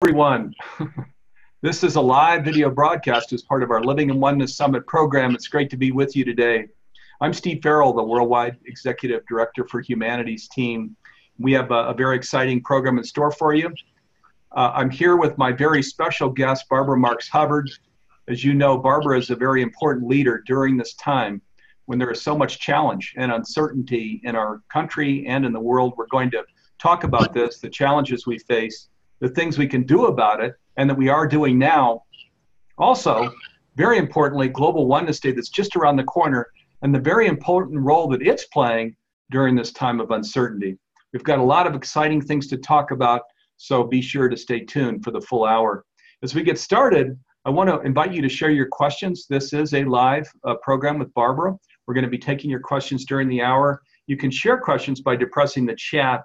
Everyone. This is a live video broadcast as part of our Living in Oneness Summit program. It's great to be with you today. I'm Steve Farrell, the Worldwide Executive Director for Humanities team. We have a very exciting program in store for you. I'm here with my very special guest, Barbara Marx Hubbard. As you know, Barbara is a very important leader during this time when there is so much challenge and uncertainty in our country and in the world. We're going to talk about this, the challenges we face, the things we can do about it, and that we are doing now. Also, very importantly, Global Oneness Day that's just around the corner, and the very important role that it's playing during this time of uncertainty. We've got a lot of exciting things to talk about, so be sure to stay tuned for the full hour. As we get started, I want to invite you to share your questions. This is a live program with Barbara. We're going to be taking your questions during the hour. You can share questions by depressing the chat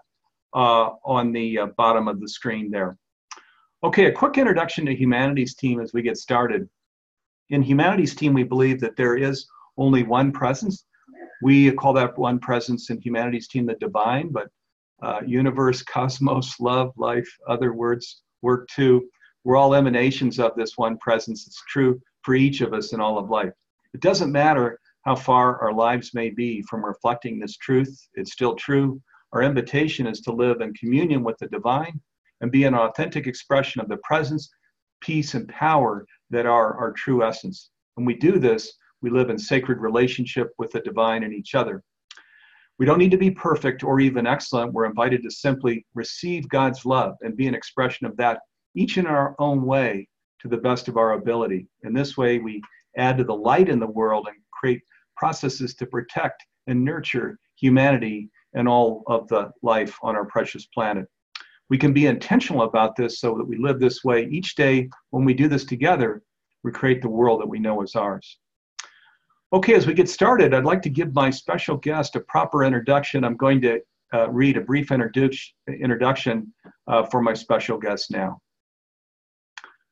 on the bottom of the screen there. Okay, a quick introduction to Humanities team as we get started. In Humanities team, we believe that there is only one presence. We call that one presence in Humanities team the divine, but universe, cosmos, love, life, other words work too. We're all emanations of this one presence. It's true for each of us in all of life. It doesn't matter how far our lives may be from reflecting this truth. It's still true. Our invitation is to live in communion with the divine and be an authentic expression of the presence, peace, and power that are our true essence. When we do this, we live in sacred relationship with the divine and each other. We don't need to be perfect or even excellent. We're invited to simply receive God's love and be an expression of that, each in our own way, to the best of our ability. In this way, we add to the light in the world and create processes to protect and nurture humanity and all of the life on our precious planet. We can be intentional about this so that we live this way each day. When we do this together, we create the world that we know is ours. Okay, as we get started, I'd like to give my special guest a proper introduction. I'm going to read a brief introduction for my special guest now.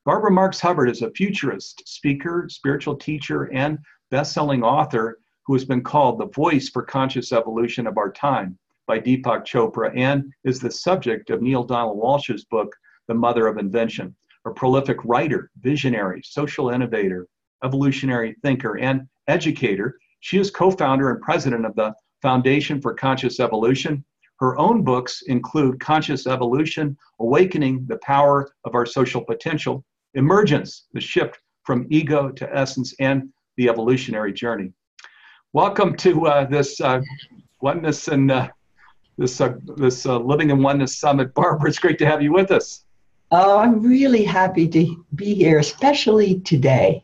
Barbara Marx Hubbard is a futurist, speaker, spiritual teacher, and best-selling author who has been called the voice for conscious evolution of our time by Deepak Chopra, and is the subject of Neil Donald Walsh's book, The Mother of Invention. A prolific writer, visionary, social innovator, evolutionary thinker, and educator, she is co-founder and president of the Foundation for Conscious Evolution. Her own books include Conscious Evolution, Awakening the Power of Our Social Potential, Emergence, the Shift from Ego to Essence, and The Evolutionary Journey. Welcome to this Oneness and this Living in Oneness Summit. Barbara, it's great to have you with us. Oh, I'm really happy to be here, especially today.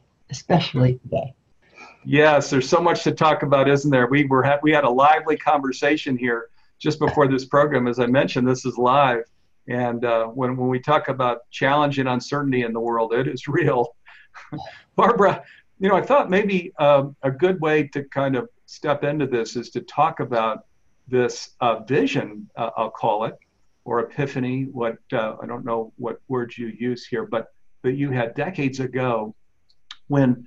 Yes, there's so much to talk about, isn't there? We had a lively conversation here just before this program. As I mentioned, this is live. And when we talk about challenge and uncertainty in the world, it is real. Barbara, you know, I thought maybe a good way to kind of step into this is to talk about this vision, I'll call it, or epiphany, I don't know what words you use here, but that you had decades ago when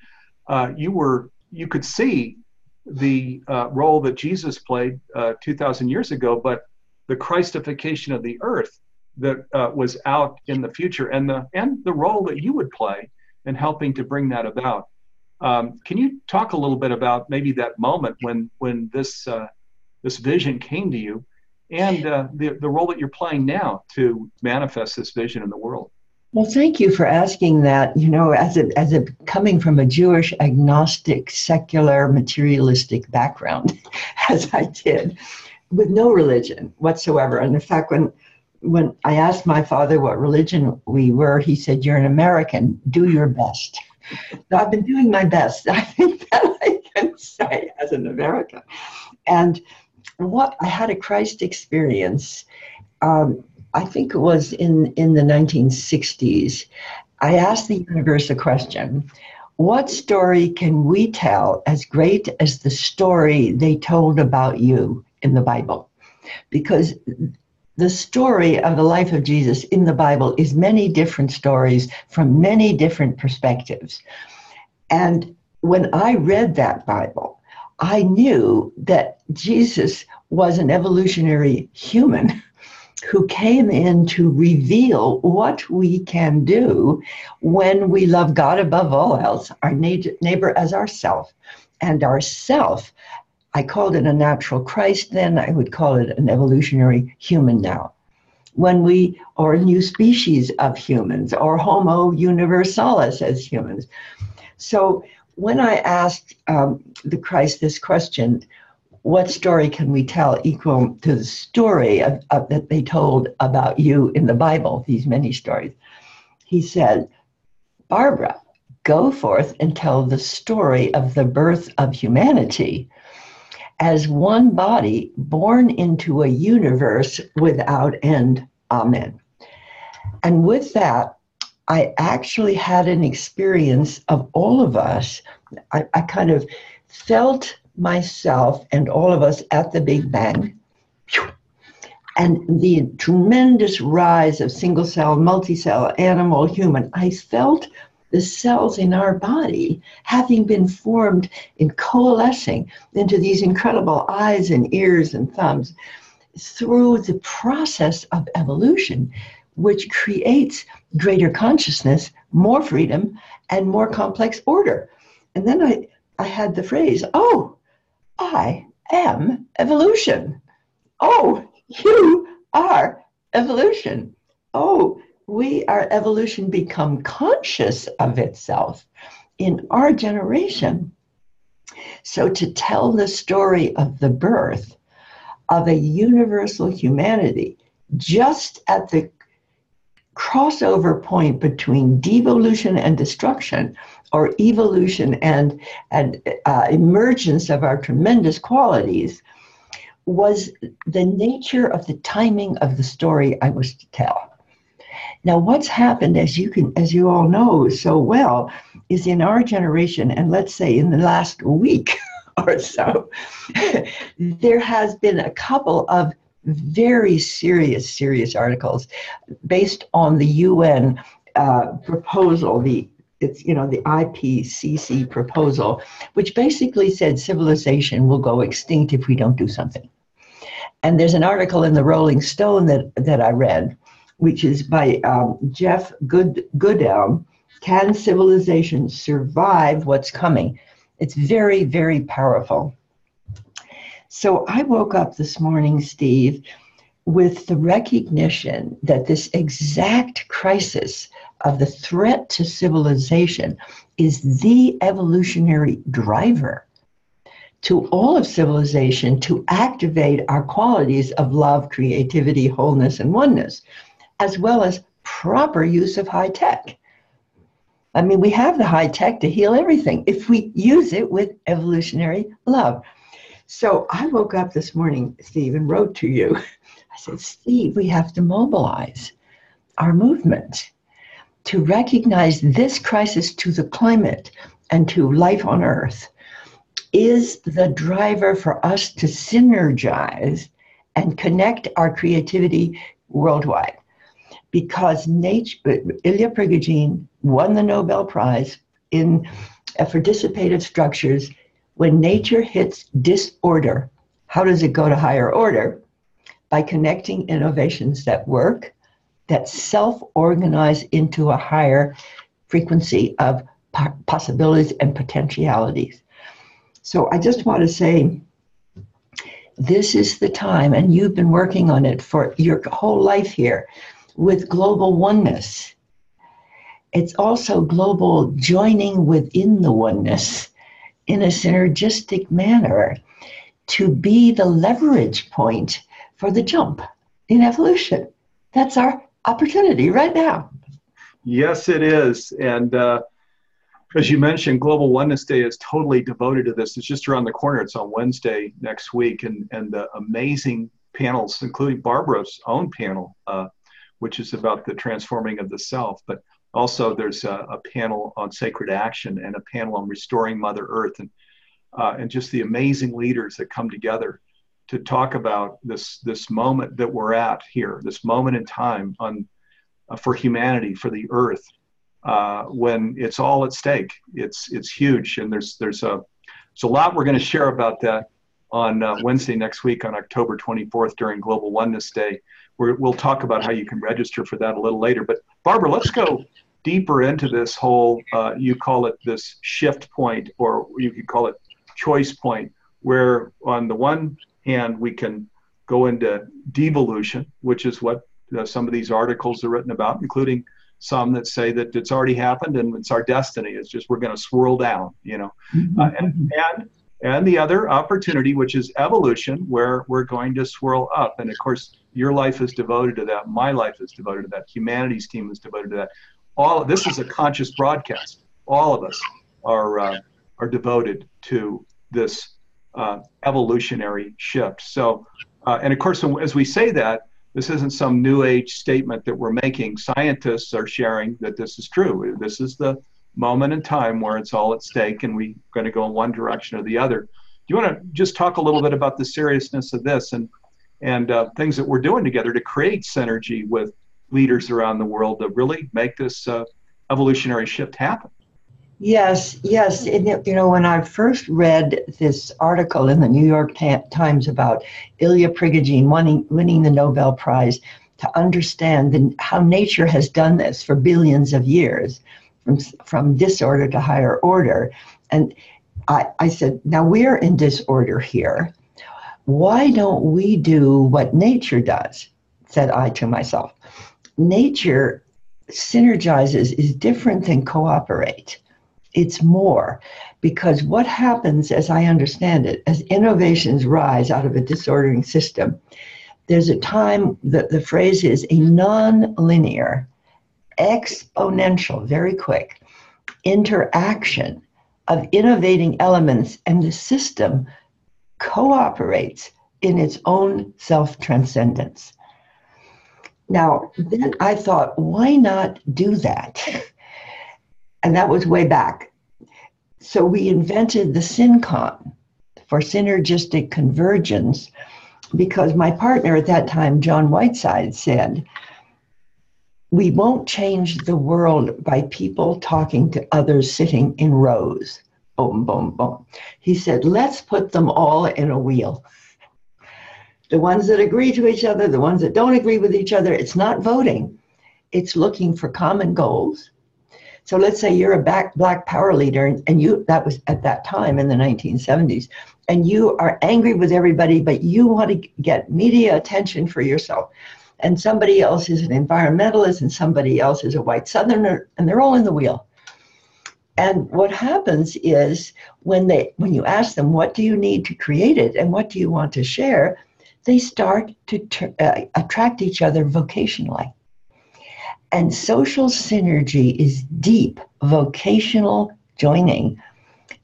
you could see the role that Jesus played 2,000 years ago, but the Christification of the earth that was out in the future, and the role that you would play in helping to bring that about. Can you talk a little bit about maybe that moment when this vision came to you, and the role that you're playing now to manifest this vision in the world? Well, thank you for asking that. You know, as a coming from a Jewish, agnostic, secular, materialistic background, as I did, with no religion whatsoever. And in fact, when I asked my father what religion we were, he said, "You're an American. Do your best." So I've been doing my best. I think that I can say as an American. And I had a Christ experience. I think it was in the 1960s. I asked the universe a question: what story can we tell as great as the story they told about you in the Bible? Because the story of the life of Jesus in the Bible is many different stories from many different perspectives. And when I read that Bible, I knew that Jesus was an evolutionary human who came in to reveal what we can do when we love God above all else, our neighbor as ourself, and ourself. I called it a natural Christ then, I would call it an evolutionary human now. When we, or a new species of humans, or Homo universalis as humans. So when I asked the Christ this question, what story can we tell equal to the story that they told about you in the Bible, these many stories? He said, Barbara, go forth and tell the story of the birth of humanity as one body born into a universe without end. Amen. And with that, I actually had an experience of all of us. I kind of felt myself and all of us at the Big Bang, and the tremendous rise of single cell, multi-cell, animal, human. I felt the cells in our body having been formed and coalescing into these incredible eyes and ears and thumbs through the process of evolution, which creates greater consciousness, more freedom, and more complex order. And then I had the phrase, oh, I am evolution. Oh, you are evolution. Oh, we are evolution become conscious of itself in our generation. So to tell the story of the birth of a universal humanity just at the crossover point between devolution and destruction, or evolution and emergence of our tremendous qualities, was the nature of the timing of the story I was to tell. Now, what's happened, as you all know so well, is in our generation, and let's say in the last week or so, there has been a couple of very serious articles based on the UN proposal, the IPCC proposal, which basically said civilization will go extinct if we don't do something. And there's an article in the Rolling Stone that I read, which is by Jeff Goodell, Can Civilization Survive What's Coming? It's very, very powerful. So I woke up this morning, Steve, with the recognition that this exact crisis of the threat to civilization is the evolutionary driver to all of civilization to activate our qualities of love, creativity, wholeness, and oneness, as well as proper use of high tech. I mean, we have the high tech to heal everything if we use it with evolutionary love. So I woke up this morning, Steve, and wrote to you. I said, Steve, we have to mobilize our movement to recognize this crisis to the climate and to life on Earth is the driver for us to synergize and connect our creativity worldwide. Because Ilya Prigogine won the Nobel Prize for dissipative structures. When nature hits disorder, how does it go to higher order? By connecting innovations that work, that self-organize into a higher frequency of possibilities and potentialities. So I just want to say, this is the time, and you've been working on it for your whole life here with global oneness. It's also global joining within the oneness in a synergistic manner to be the leverage point for the jump in evolution. That's our opportunity right now. Yes, it is. And as you mentioned, Global Oneness Day is totally devoted to this. It's just around the corner. It's on Wednesday next week. And the amazing panels, including Barbara's own panel, which is about the transforming of the self. But also there's a panel on sacred action and a panel on restoring Mother Earth, and just the amazing leaders that come together to talk about this moment that we're at here, this moment in time for humanity, for the Earth, when it's all at stake. It's huge, and there's a lot we're going to share about that on Wednesday next week on October 24th during Global Oneness Day. We'll talk about how you can register for that a little later. But Barbara, let's go deeper into this whole, you call it this shift point, or you could call it choice point, where on the one hand, we can go into devolution, which is what some of these articles are written about, including some that say that it's already happened and it's our destiny. It's just we're going to swirl down, and the other opportunity, which is evolution, where we're going to swirl up. And of course, your life is devoted to that. My life is devoted to that. Humanity's team is devoted to that. This is a conscious broadcast. All of us are devoted to this evolutionary shift. So, and of course, as we say that, this isn't some new age statement that we're making. Scientists are sharing that this is true. This is the moment in time where it's all at stake and we're going to go in one direction or the other. Do you want to just talk a little bit about the seriousness of this and things that we're doing together to create synergy with leaders around the world to really make this evolutionary shift happen? Yes. And, when I first read this article in the New York Times about Ilya Prigogine winning the Nobel Prize, to understand how nature has done this for billions of years, from disorder to higher order. And I said, now we're in disorder here. Why don't we do what nature does? Said I to myself. Nature synergizes, is different than cooperate. It's more, because what happens, as I understand it, as innovations rise out of a disordering system, there's a time that the phrase is a non-linear, exponential, very quick interaction of innovating elements, and the system cooperates in its own self-transcendence. Now, then I thought, why not do that? And that was way back. So we invented the SynCon for synergistic convergence, because my partner at that time, John Whiteside, said, we won't change the world by people talking to others sitting in rows. Boom, boom, boom. He said, let's put them all in a wheel. The ones that agree to each other, the ones that don't agree with each other. It's not voting. It's looking for common goals. So let's say you're a black power leader, and you, that was at that time in the 1970s, and you are angry with everybody, but you want to get media attention for yourself. And somebody else is an environmentalist, and somebody else is a white Southerner, and they're all in the wheel. And what happens is when you ask them, what do you need to create it, and what do you want to share, they start to attract each other vocationally. And social synergy is deep vocational joining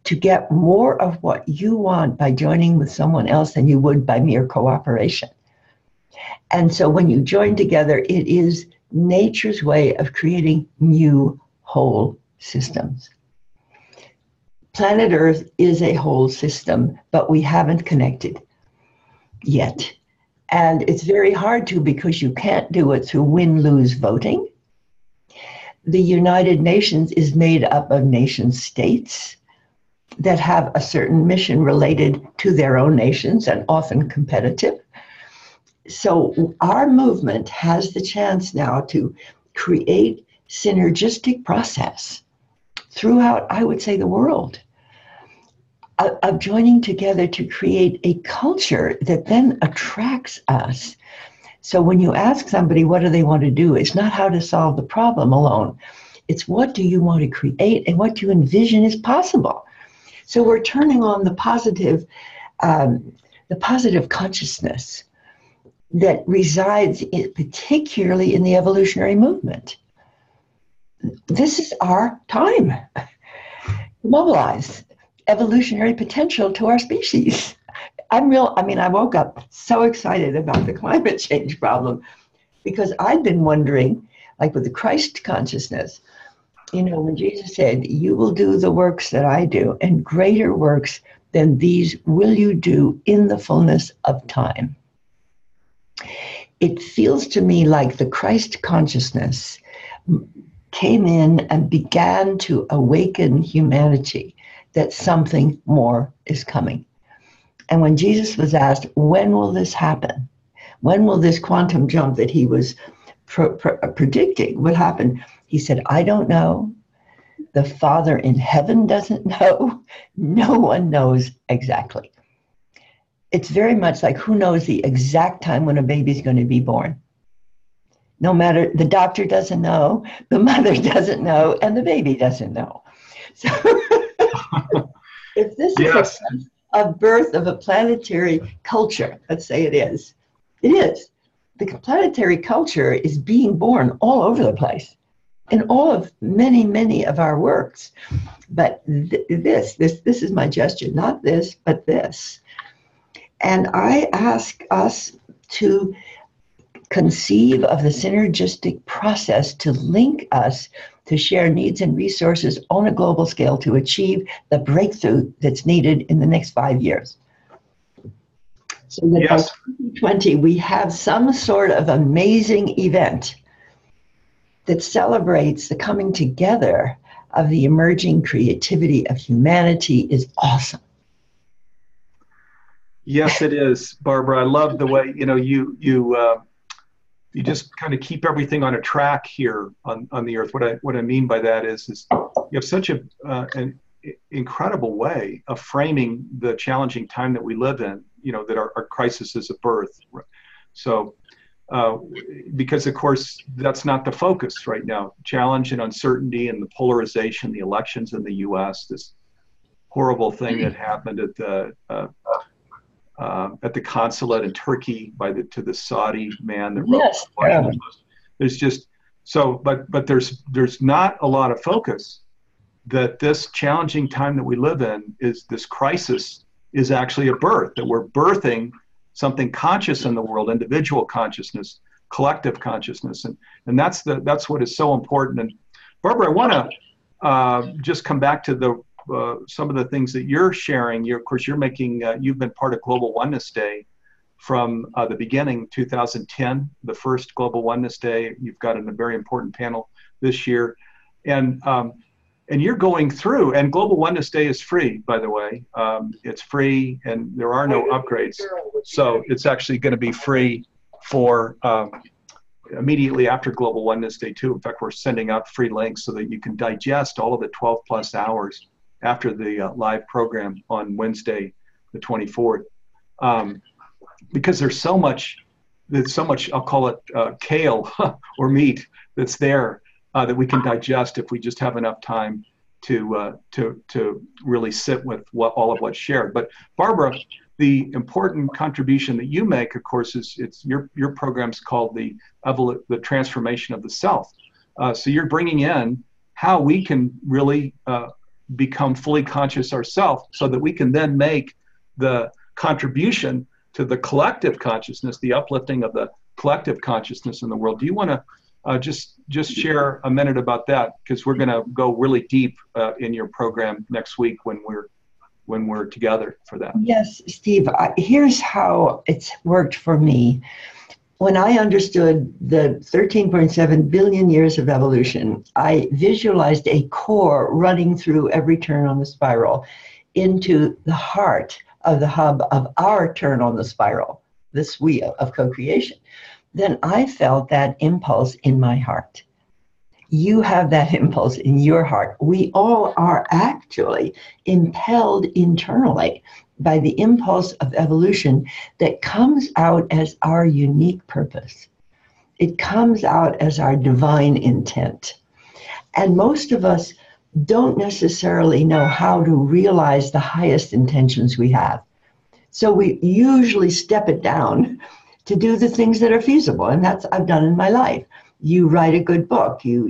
to get more of what you want by joining with someone else than you would by mere cooperation. And so when you join together, it is nature's way of creating new whole systems. Planet Earth is a whole system, but we haven't connected yet. And it's very hard to, because you can't do it through win-lose voting. The United Nations is made up of nation states that have a certain mission related to their own nations and often competitive. So our movement has the chance now to create synergistic process throughout, I would say, the world, of joining together to create a culture that then attracts us. So when you ask somebody what do they want to do, it's not how to solve the problem alone. It's what do you want to create and what do you envision is possible. So we're turning on the positive consciousness that resides particularly in the evolutionary movement. This is our time to mobilize evolutionary potential to our species. I woke up so excited about the climate change problem because I'd been wondering, like with the Christ consciousness, when Jesus said, you will do the works that I do, and greater works than these will you do in the fullness of time. It feels to me like the Christ consciousness came in and began to awaken humanity that something more is coming. And when Jesus was asked, when will this happen? When will this quantum jump that he was predicting will happen? He said, I don't know. The Father in heaven doesn't know. No one knows exactly. It's very much like who knows the exact time when a baby's going to be born. No matter, the doctor doesn't know, the mother doesn't know, and the baby doesn't know. So if this Yes. is a birth of a planetary culture, let's say it is. It is. The planetary culture is being born all over the place in all of many of our works. But this is my gesture, not this, but this. And I ask us to conceive of the synergistic process to link us to share needs and resources on a global scale to achieve the breakthrough that's needed in the next 5 years. So that by 2020, we have some sort of amazing event that celebrates the coming together of the emerging creativity of humanity is awesome. Yes, it is, Barbara. I love the way, you just kind of keep everything on a track here on the earth. What I mean by that is you have such an incredible way of framing the challenging time that we live in, that our crisis is a birth. So, because of course, that's not the focus right now. Challenge and uncertainty and the polarization, the elections in the US, this horrible thing that happened at the consulate in Turkey to the Saudi man that wrote Yes, the Washington Post. There's just so, but there's not a lot of focus that this challenging time that we live in is this crisis is actually a birth, that we're birthing something conscious in the world, individual consciousness, collective consciousness, and that's what is so important. And Barbara, I want to just come back to some of the things that you're sharing. Of course, you've been part of Global Oneness Day from the beginning, 2010, the first Global Oneness Day. You've got a very important panel this year, and you're going through. And Global Oneness Day is free, by the way. It's free, and there are no upgrades, so it's actually going to be free for immediately after Global Oneness Day too. In fact, we're sending out free links so that you can digest all of the 12 plus hours after the live program on Wednesday, the 24th, because there's so much, I'll call it kale or meat that's there that we can digest if we just have enough time to really sit with all of what's shared. But Barbara, the important contribution that you make, of course, is your program's called the transformation of the self. So you're bringing in how we can really become fully conscious ourselves so that we can then make the contribution to the collective consciousness, the uplifting of the collective consciousness in the world. Do you want to just share a minute about that? Because we're going to go really deep in your program next week when we're together for that. Yes, Steve, here's how it's worked for me. When I understood the 13.7 billion years of evolution, I visualized a core running through every turn on the spiral into the heart of the hub of our turn on the spiral, this wheel of co-creation. Then I felt that impulse in my heart. You have that impulse in your heart. We all are actually impelled internally by the impulse of evolution that comes out as our unique purpose. It comes out as our divine intent. And most of us don't necessarily know how to realize the highest intentions we have. So we usually step it down to do the things that are feasible. And that's I've done in my life. You write a good book, you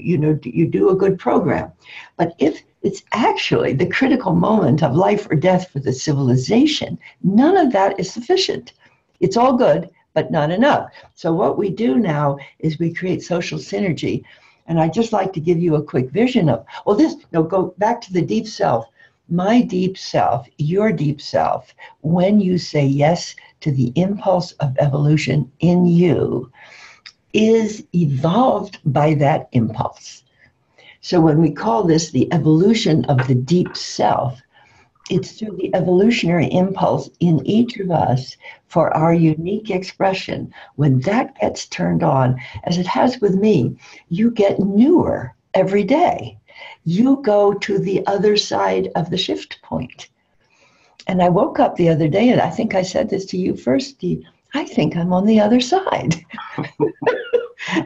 do a good program. But if it's actually the critical moment of life or death for the civilization, none of that is sufficient. It's all good, but not enough. So what we do now is we create social synergy. And I'd just like to give you a quick vision of, go back to the deep self. My deep self, your deep self, when you say yes to the impulse of evolution in you, is evolved by that impulse. So when we call this the evolution of the deep self, It's through the evolutionary impulse in each of us for our unique expression. When that gets turned on, as it has with me, you get newer every day. You go to the other side of the shift point. And I woke up the other day, and I think I said this to you first, Steve. I think I'm on the other side.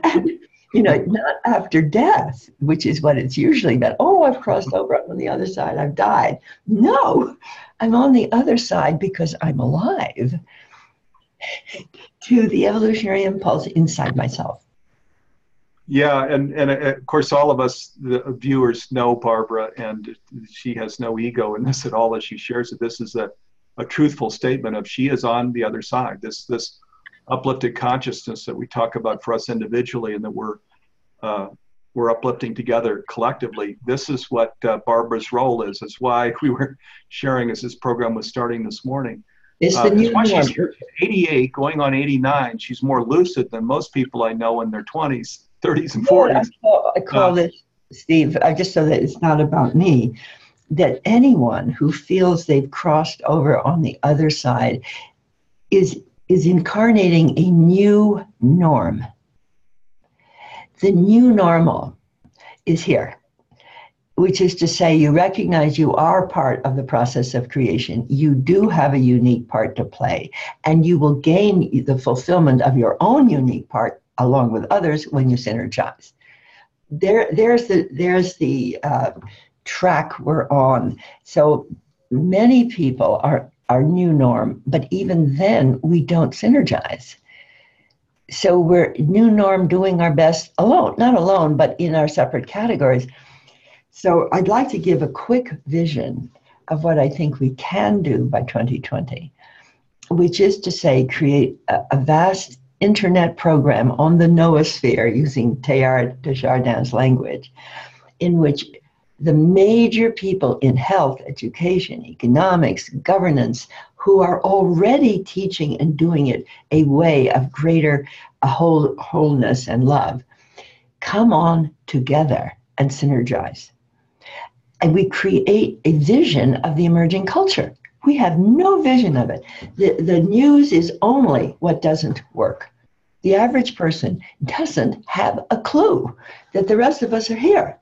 And, not after death, which is what it's usually about. Oh, I've crossed over, I'm on the other side, I've died. No, I'm on the other side because I'm alive to the evolutionary impulse inside myself. Yeah, and of course, all of us, the viewers, know Barbara, and she has no ego in this at all as she shares it. This is a truthful statement of she is on the other side. This uplifted consciousness that we talk about for us individually, and that we're uplifting together collectively. This is what Barbara's role is. It's why we were sharing as this program was starting this morning. It's the new norm. She's 88, going on 89. She's more lucid than most people I know in their 20s, 30s, and 40s. I call this, Steve, just so that it's not about me, that anyone who feels they've crossed over on the other side is incarnating a new norm. The new normal is here, which is to say you recognize you are part of the process of creation. You do have a unique part to play, and you will gain the fulfillment of your own unique part along with others when you synergize. There's the track we're on. So many people are new norm, but even then we don't synergize. So we're new norm doing our best alone, not alone, but in our separate categories. So I'd like to give a quick vision of what I think we can do by 2020, which is to say, create a vast internet program on the noosphere, using Teilhard de Chardin's language, in which the major people in health, education, economics, governance, who are already teaching and doing it a way of greater wholeness and love, come on together and synergize. And we create a vision of the emerging culture. We have no vision of it. The news is only what doesn't work. The average person doesn't have a clue that the rest of us are here.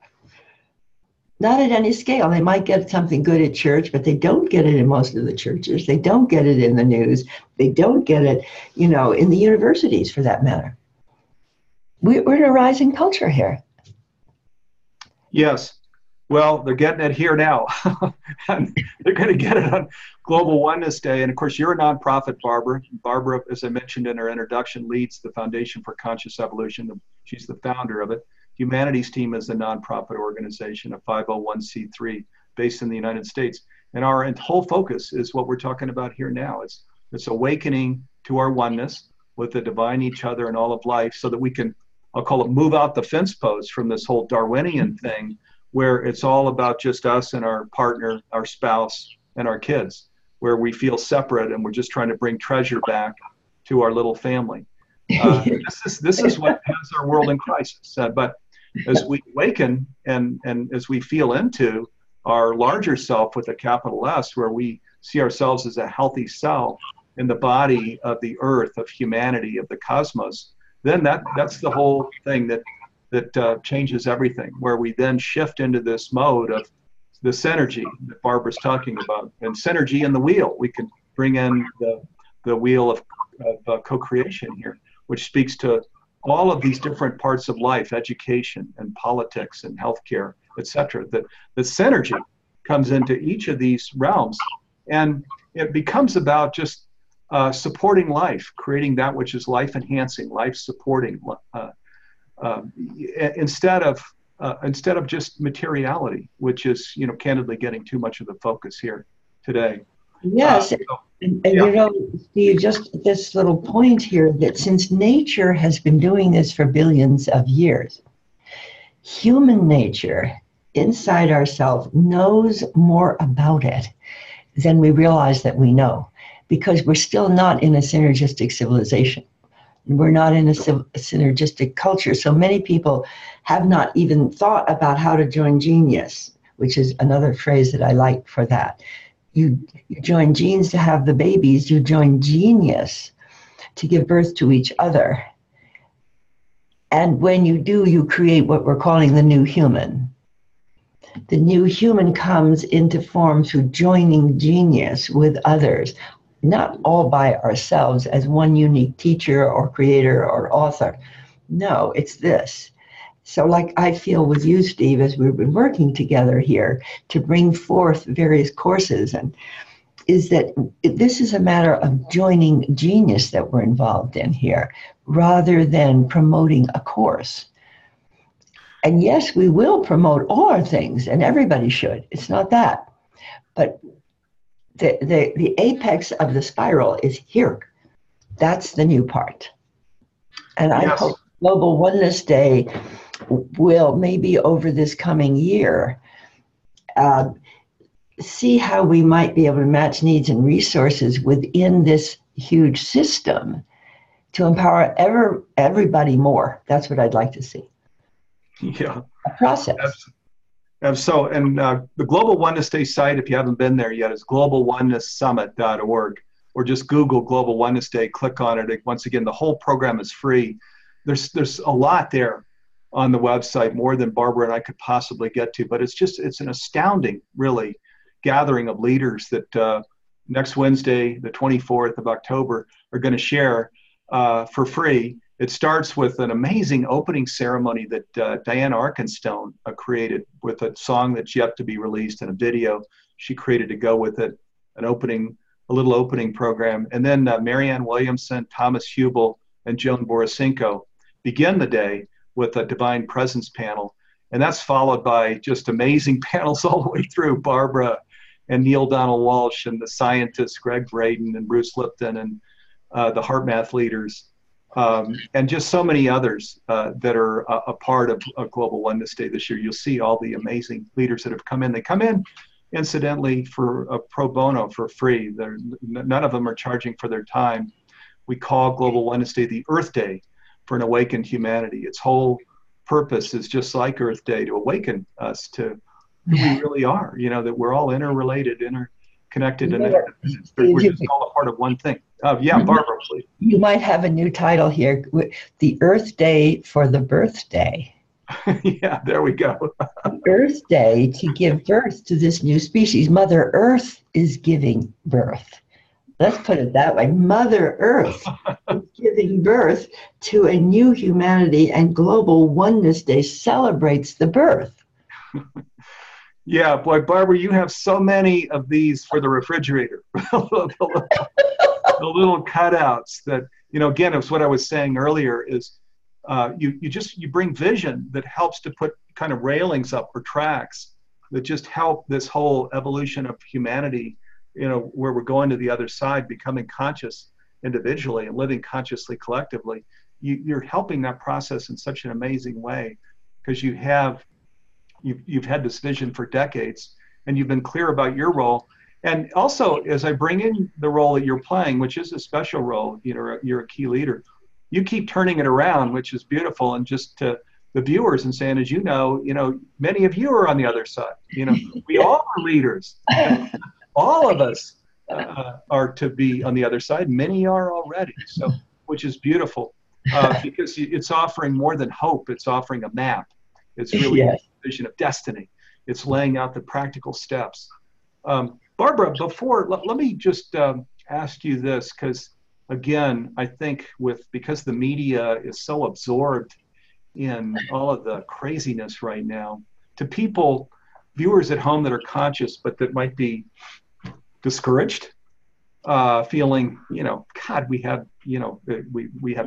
Not at any scale. They might get something good at church, but they don't get it in most of the churches. They don't get it in the news. They don't get it, in the universities, for that matter. We're in a rising culture here. Yes. Well, they're getting it here now. And they're going to get it on Global Oneness Day. And of course, you're a nonprofit, Barbara. Barbara, as I mentioned in her introduction, leads the Foundation for Conscious Evolution. She's the founder of it. Humanities Team is a nonprofit organization, a 501c3 based in the United States. And our whole focus is what we're talking about here now. It's awakening to our oneness with the divine, each other, and all of life, so that we can, I'll call it, move out the fence post from this whole Darwinian thing, where it's all about just us and our partner, our spouse, and our kids, where we feel separate and we're just trying to bring treasure back to our little family. This is what has our world in crisis. But as we awaken and as we feel into our larger self with a capital S, where we see ourselves as a healthy self in the body of the earth, of humanity, of the cosmos, then that's the whole thing that changes everything, where we then shift into this mode of the synergy that Barbara's talking about, and synergy in the wheel. We can bring in the wheel of co-creation here, which speaks to all of these different parts of life, education and politics and healthcare, etc. That the synergy comes into each of these realms, and it becomes about just supporting life, creating that which is life-enhancing, life-supporting, instead of just materiality, which is, candidly getting too much of the focus here today. Yes, Steve, just this little point here, that since nature has been doing this for billions of years, human nature inside ourselves knows more about it than we realize that we know, because we're still not in a synergistic civilization. We're not in a synergistic culture. So many people have not even thought about how to join genius, which is another phrase that I like for that. you join genes to have the babies, you join genius to give birth to each other. And when you do, you create what we're calling the new human. The new human comes into form through joining genius with others, not all by ourselves as one unique teacher or creator or author. No, it's this. So like I feel with you, Steve, as we've been working together here to bring forth various courses, and is that this is a matter of joining genius that we're involved in here, rather than promoting a course. And yes, we will promote all our things, and everybody should. It's not that. But the apex of the spiral is here. That's the new part. And I hope Global Oneness Day will, maybe over this coming year, see how we might be able to match needs and resources within this huge system to empower everybody more. That's what I'd like to see. Yeah. A process. So, and the Global Oneness Day site, if you haven't been there yet, is globalonenesssummit.org, or just Google Global Oneness Day, click on it. Once again, the whole program is free. There's a lot there on the website, more than Barbara and I could possibly get to, but it's an astounding, really, gathering of leaders that next Wednesday, the 24th of October, are going to share for free. It starts with an amazing opening ceremony that Diane Arkenstone created, with a song that's yet to be released and a video she created to go with it, a little opening program. And then Marianne Williamson, Thomas Hubel, and Joan Borisenko begin the day with a Divine Presence panel. And that's followed by just amazing panels all the way through. Barbara and Neil Donald Walsh and the scientists, Greg Braden and Bruce Lipton, and the Heart Math leaders. And just so many others that are a part of Global Oneness Day this year. You'll see all the amazing leaders that have come in. They come in, incidentally, for pro bono, for free. None of them are charging for their time. We call Global Oneness Day the Earth Day for an awakened humanity. Its whole purpose is just like Earth Day, to awaken us to who we really are, that we're all interrelated, interconnected, and we're just all a part of one thing. Yeah, Barbara, please. You might have a new title here, the Earth Day for the Birthday. Yeah, there we go. Earth Day to give birth to this new species. Mother Earth is giving birth. Let's put it that way. Mother Earth is giving birth to a new humanity, and Global Oneness Day celebrates the birth. Yeah, boy, Barbara, you have so many of these for the refrigerator. The little cutouts that, again, it's what I was saying earlier, is you bring vision that helps to put kind of railings up, or tracks that just help this whole evolution of humanity, where we're going to the other side, becoming conscious individually and living consciously collectively. You're helping that process in such an amazing way, because you've had this vision for decades, and you've been clear about your role. And also, as I bring in the role that you're playing, which is a special role, you're a key leader, you keep turning it around, which is beautiful. And just to the viewers, and saying, as many of you are on the other side. We all are leaders. All of us are to be on the other side. Many are already. So, which is beautiful, because it's offering more than hope. It's offering a map. It's really a vision of destiny. It's laying out the practical steps. Barbara, let me just ask you this, because again, I think because the media is so absorbed in all of the craziness right now, to people, viewers at home that are conscious, but that might be discouraged, feeling, God, we had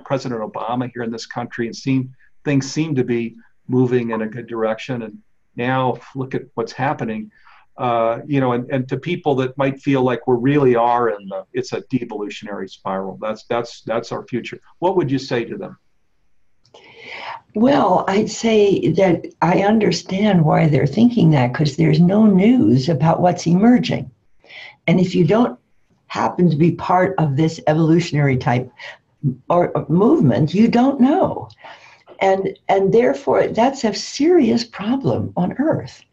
President Obama here in this country, and things seem to be moving in a good direction, and now look at what's happening. And to people that might feel like we really are it's a devolutionary spiral. That's our future. What would you say to them? Well, I'd say that I understand why they're thinking that, because there's no news about what's emerging. And if you don't happen to be part of this evolutionary type or movement, you don't know. And therefore, that's a serious problem on Earth.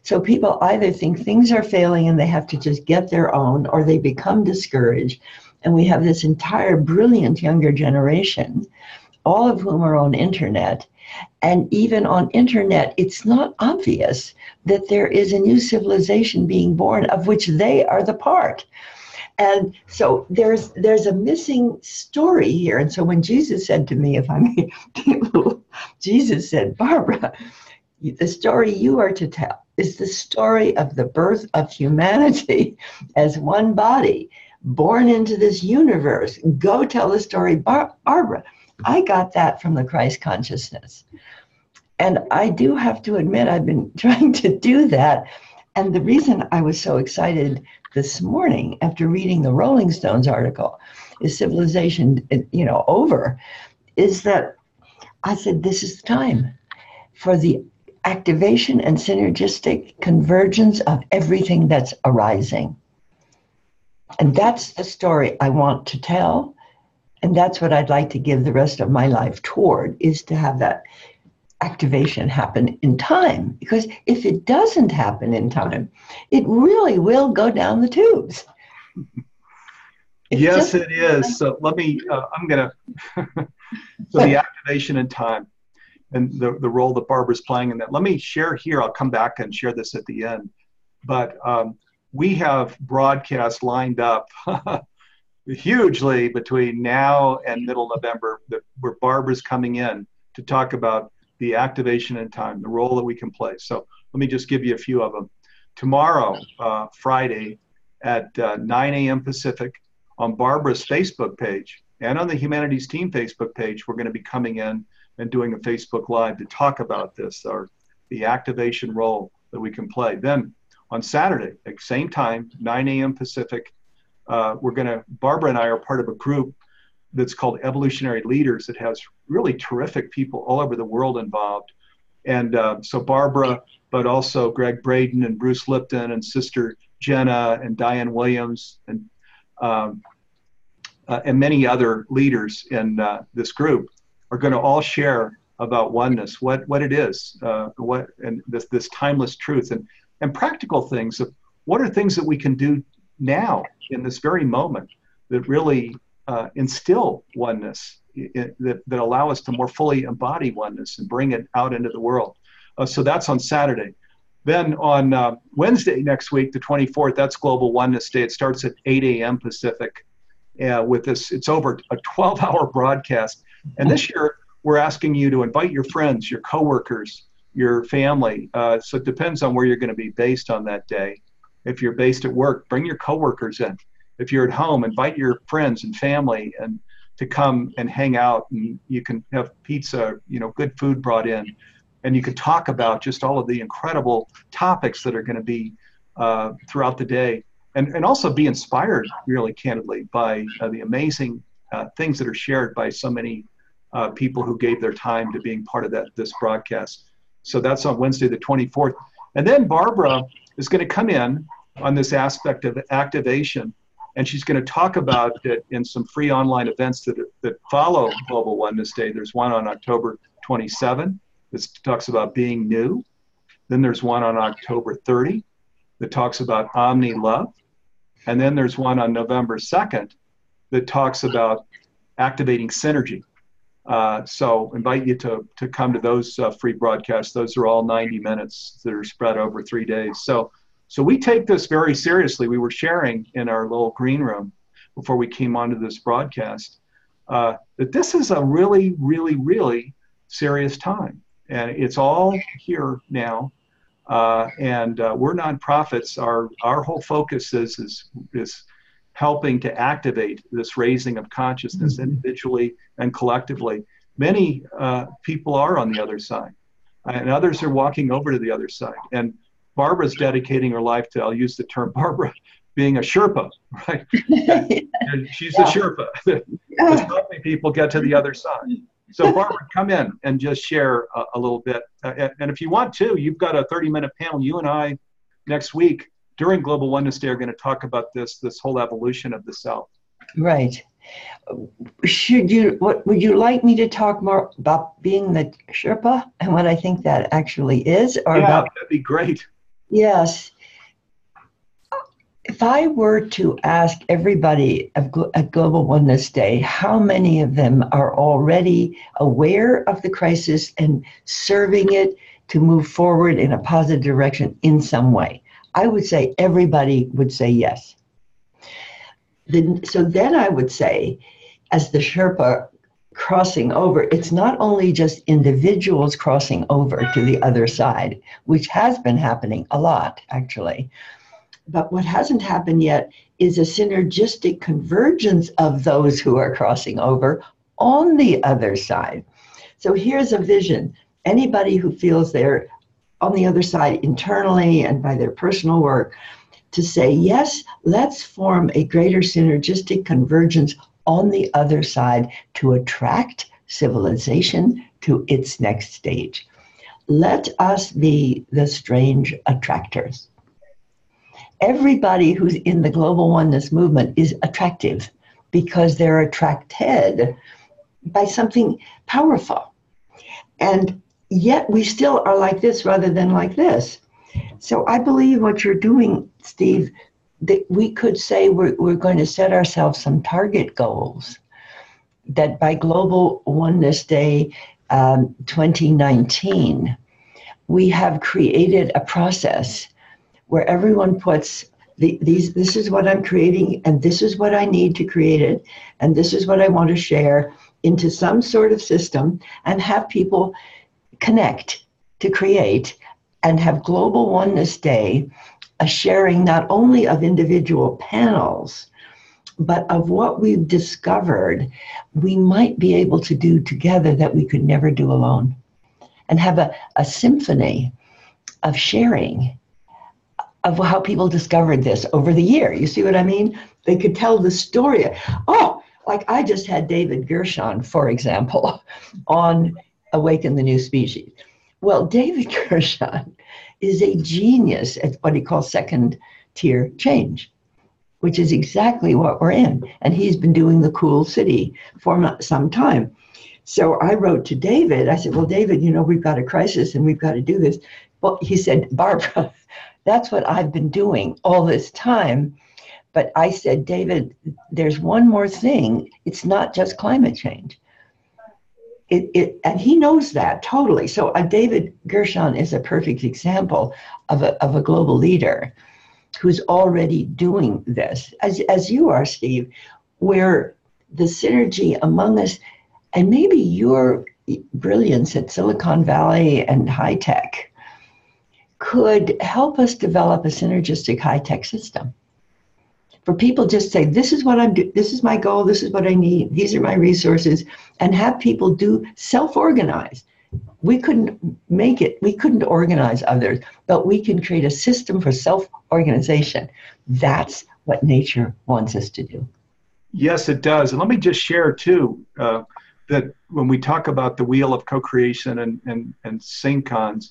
So people either think things are failing and they have to just get their own, or they become discouraged. And we have this entire brilliant younger generation, all of whom are on internet. And even on internet, it's not obvious that there is a new civilization being born of which they are the part. And so there's a missing story here. And so when Jesus said to me, if I may, Jesus said, Barbara, the story you are to tell is the story of the birth of humanity as one body, born into this universe. Go tell the story, Barbara. I got that from the Christ consciousness. And I do have to admit, I've been trying to do that. And the reason I was so excited this morning after reading the Rolling Stones article, is civilization, over, is that I said, this is the time for the activation and synergistic convergence of everything that's arising. And that's the story I want to tell. And that's what I'd like to give the rest of my life toward, is to have that activation happen in time. Because if it doesn't happen in time, it really will go down the tubes. Yes, it is. So let me, I'm going to, so the activation in time and the role that Barbara's playing in that. Let me share here, I'll come back and share this at the end. But we have broadcasts lined up hugely between now and middle November where Barbara's coming in to talk about the activation in time, the role that we can play. So let me just give you a few of them. Tomorrow, Friday at 9 a.m. Pacific, on Barbara's Facebook page and on the Humanities Team Facebook page, we're going to be coming in and doing a Facebook Live to talk about this, or the activation role that we can play. Then on Saturday, at the same time, 9 a.m. Pacific, Barbara and I are part of a group that's called Evolutionary Leaders that has really terrific people all over the world involved. And so Barbara, but also Greg Braden and Bruce Lipton and Sister Jenna and Diane Williams and many other leaders in this group are going to all share about oneness, what it is, and this timeless truth, and practical things of what are things that we can do now in this very moment that really instill oneness, that allow us to more fully embody oneness and bring it out into the world. So that's on Saturday. Then on Wednesday next week, the 24th, that's Global Oneness Day. It starts at 8 a.m. Pacific. With this, it's over a 12-hour broadcast. And this year, we're asking you to invite your friends, your coworkers, your family. So it depends on where you're going to be based on that day. If you're based at work, bring your coworkers in. If you're at home, invite your friends and family and to come and hang out. And you can have pizza, good food brought in. And you could talk about just all of the incredible topics that are going to be throughout the day. And also be inspired, really candidly, by the amazing things that are shared by so many people who gave their time to being part of this broadcast. So that's on Wednesday, the 24th. And then Barbara is going to come in on this aspect of activation, and she's going to talk about it in some free online events that follow Global Oneness Day. There's one on October 27 that talks about being new. Then there's one on October 30 that talks about omni love. And then there's one on November 2nd that talks about activating synergy. So invite you to come to those free broadcasts. Those are all 90 minutes that are spread over 3 days. So we take this very seriously. We were sharing in our little green room before we came onto this broadcast that this is a really, really, really serious time. And it's all here now. And we're nonprofits. Our whole focus is helping to activate this raising of consciousness individually and collectively. Many people are on the other side, and others are walking over to the other side. And Barbara's dedicating her life to, I'll use the term Barbara, being a Sherpa, right? And she's a Sherpa that's helping people get to the other side. So Barbara, come in and just share a little bit. And if you want to, you've got a 30-minute panel. You and I next week during Global Oneness Day are going to talk about this whole evolution of the self. Right. Would you like me to talk more about being the Sherpa and what I think that actually is? Or yeah, that'd be great. Yes. If I were to ask everybody at Global Oneness Day, how many of them are already aware of the crisis and serving it to move forward in a positive direction in some way, I would say everybody would say yes. So then I would say, as the Sherpa crossing over, it's not only just individuals crossing over to the other side, which has been happening a lot, actually. But what hasn't happened yet is a synergistic convergence of those who are crossing over on the other side. So here's a vision. Anybody who feels they're on the other side internally and by their personal work, to say, yes, let's form a greater synergistic convergence on the other side to attract civilization to its next stage. Let us be the strange attractors. Everybody who's in the Global Oneness movement is attractive because they're attracted by something powerful. And yet we still are like this rather than like this. So I believe what you're doing, Steve, that we could say we're going to set ourselves some target goals that by Global Oneness Day 2019, we have created a process where everyone puts this is what I'm creating, and this is what I need to create it, and this is what I want to share into some sort of system, and have people connect to create, and have Global Oneness Day, a sharing not only of individual panels, but of what we've discovered we might be able to do together that we could never do alone, and have a symphony of sharing of how people discovered this over the year. You see what I mean? They could tell the story. Oh, like I just had David Gershon, for example, on Awaken the New Species. Well, David Gershon is a genius at what he calls second tier change, which is exactly what we're in. And he's been doing the cool city for some time. So I wrote to David, I said, well, David, we've got a crisis and we've got to do this. Well, he said, Barbara, that's what I've been doing all this time. But I said, David, there's one more thing. It's not just climate change. And he knows that totally. So David Gershon is a perfect example of a global leader who's already doing this, as you are, Steve, where the synergy among us, and maybe your brilliance at Silicon Valley and high tech, could help us develop a synergistic high-tech system. For people just say, this is what I'm doing, this is my goal, this is what I need, these are my resources, and have people do self-organize. We couldn't make it, we couldn't organize others, but we can create a system for self-organization. That's what nature wants us to do. Yes, it does. And let me just share too, that when we talk about the wheel of co-creation and syncons,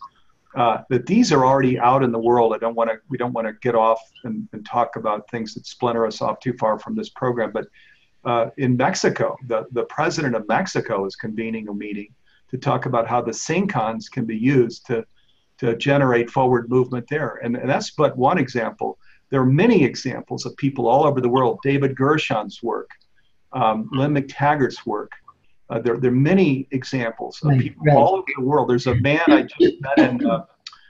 that these are already out in the world. We don't want to get off and talk about things that splinter us off too far from this program. But in Mexico, the president of Mexico is convening a meeting to talk about how the syncons can be used to generate forward movement there. And that's but one example. There are many examples of people all over the world. David Gershon's work, Lynn McTaggart's work. There are many examples of people all over the world. There's a man I just met in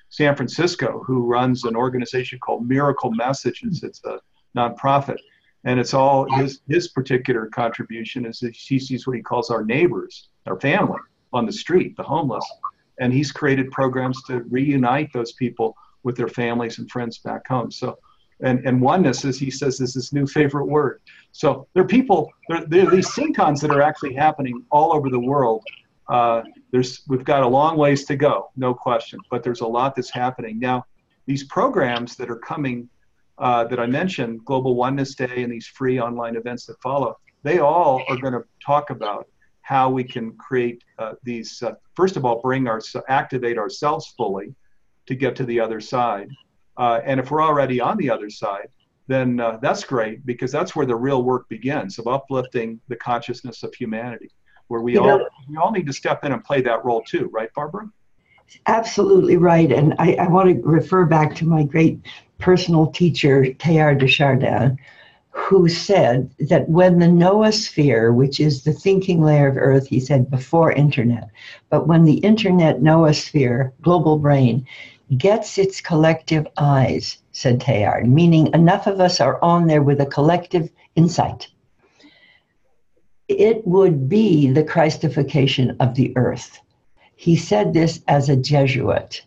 San Francisco who runs an organization called Miracle Messages. It's a nonprofit. And it's all his particular contribution is that he sees what he calls our neighbors, our family on the street, the homeless. And he's created programs to reunite those people with their families and friends back home. So, and oneness, as he says, is his new favorite word. So there are people, there are these syncons that are actually happening all over the world. We've got a long ways to go, no question, but there's a lot that's happening. Now, these programs that are coming, that I mentioned, Global Oneness Day and these free online events that follow, they all are going to talk about how we can create these, first of all, activate ourselves fully to get to the other side. And if we're already on the other side, then that's great, because that's where the real work begins, of uplifting the consciousness of humanity, where we all need to step in and play that role too, right, Barbara? Absolutely right. And I want to refer back to my great personal teacher, Teilhard de Chardin, who said that when the noosphere, which is the thinking layer of Earth, he said before internet, but when the internet noosphere, global brain, gets its collective eyes, said Teilhard, meaning enough of us are on there with a collective insight, it would be the Christification of the earth. He said this as a Jesuit.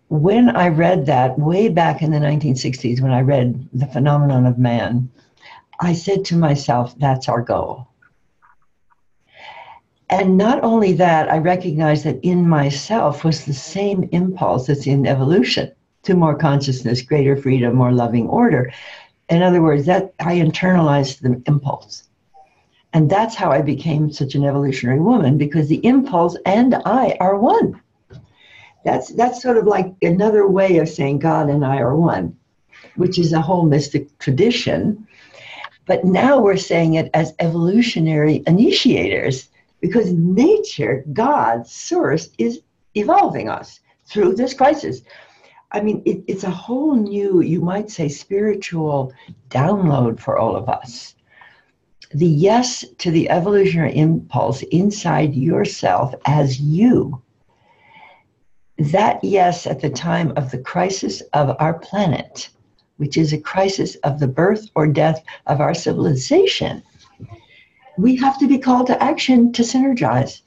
When I read that way back in the 1960s, when I read The Phenomenon of Man, I said to myself, that's our goal. And not only that, I recognized that in myself was the same impulse that's in evolution to more consciousness, greater freedom, more loving order. In other words, that I internalized the impulse. And that's how I became such an evolutionary woman, because the impulse and I are one. That's sort of like another way of saying God and I are one, which is a whole mystic tradition. But now we're saying it as evolutionary initiators, because nature, God, source, is evolving us through this crisis. I mean, it's a whole new, you might say, spiritual download for all of us. The yes to the evolutionary impulse inside yourself as you. That yes at the time of the crisis of our planet, which is a crisis of the birth or death of our civilization, we have to be called to action to synergize.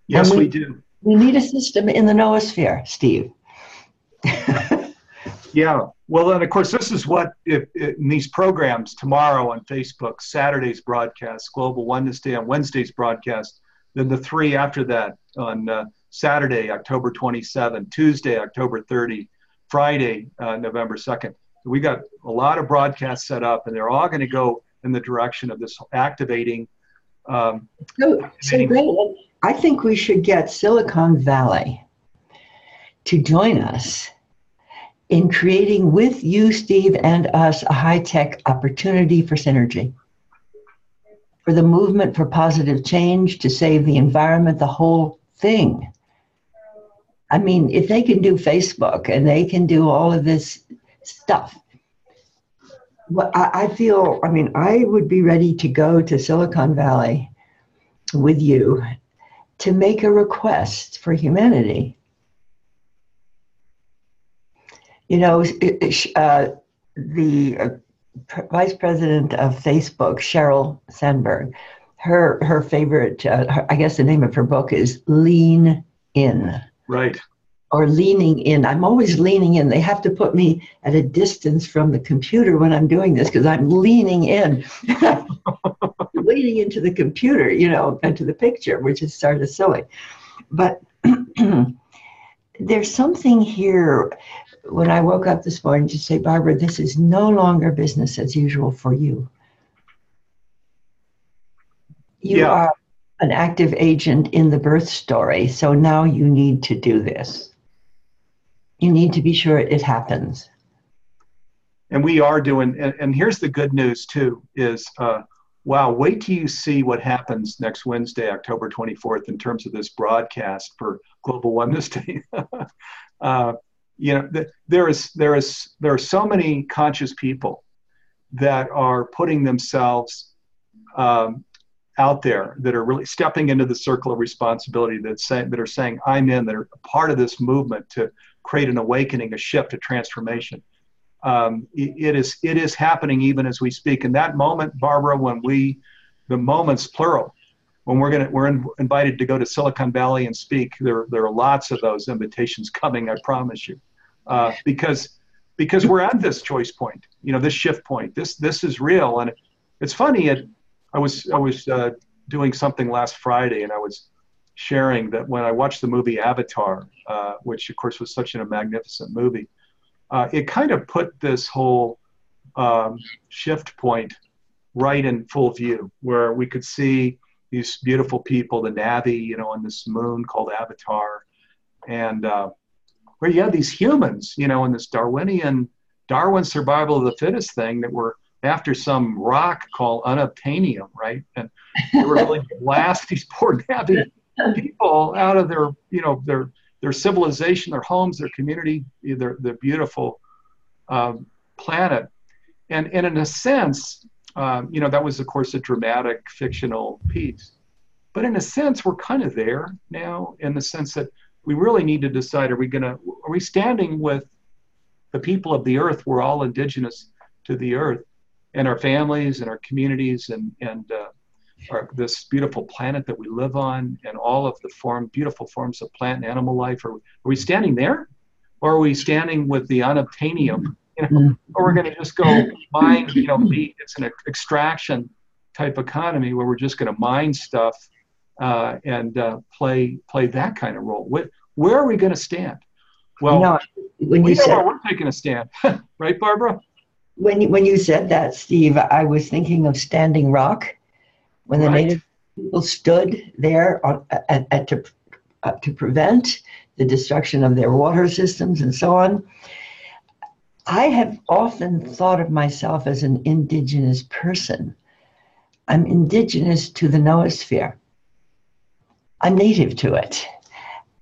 Yes, we do. We need a system in the noosphere, Steve. Yeah. Well, and of course, this is what, if in these programs tomorrow on Facebook, Saturday's broadcast, Global Oneness Day on Wednesday's broadcast, then the three after that on Saturday, October 27, Tuesday, October 30, Friday, November 2nd. We got a lot of broadcasts set up, and they're all going to go in the direction of this activating. So great. I think we should get Silicon Valley to join us in creating with you, Steve, and us a high-tech opportunity for synergy, for the movement for positive change, to save the environment, the whole thing. I mean, if they can do Facebook and they can do all of this stuff, well, I feel, I mean, I would be ready to go to Silicon Valley with you to make a request for humanity. You know, the vice president of Facebook, Sheryl Sandberg, her favorite, I guess the name of her book is Lean In. Right. Or leaning in. I'm always leaning in. They have to put me at a distance from the computer when I'm doing this, because I'm leaning in. Leaning into the computer, you know, into the picture, which is sort of silly. But there's something here. When I woke up this morning to say, Barbara, this is no longer business as usual for you. You are an active agent in the birth story, so now you need to do this. You need to be sure it happens. And we are doing, and here's the good news too, is, wow, wait till you see what happens next Wednesday, October 24th, in terms of this broadcast for Global Oneness Day. You know, there are so many conscious people that are putting themselves out there, that are really stepping into the circle of responsibility, that are saying, I'm in, that are part of this movement to create an awakening, a shift, a transformation. It is happening even as we speak. And that moment, Barbara, when the moment's plural, when we're invited to go to Silicon Valley and speak, there are lots of those invitations coming, I promise you, because we're at this choice point, you know, this shift point. This is real, and it's funny. I was doing something last Friday, and I was sharing that when I watched the movie Avatar, which of course was such a magnificent movie, it kind of put this whole shift point right in full view, where we could see these beautiful people, the Na'vi, you know, on this moon called Avatar, and where you have these humans, you know, in this Darwin survival of the fittest thing, that were after some rock called unobtainium, right? And they were going to blast these poor Na'vi people out of their, their civilization, their homes, their community, their beautiful planet. And in a sense, that was, of course, a dramatic fictional piece. But in a sense, we're kind of there now, in the sense that we really need to decide, are we standing with the people of the earth? We're all indigenous to the earth, and our families and our communities and this beautiful planet that we live on, and all of the beautiful forms of plant and animal life. Are we standing there? Or are we standing with the unobtainium? Or we're going to just go mine, meat. It's an extraction type economy where we're just going to mine stuff and play that kind of role. Where are we going to stand? Well, when you said we're taking a stand, right, Barbara? When you said that, Steve, I was thinking of Standing Rock, when the Native people stood there to prevent the destruction of their water systems and so on. I have often thought of myself as an indigenous person. I'm indigenous to the noosphere. I'm native to it.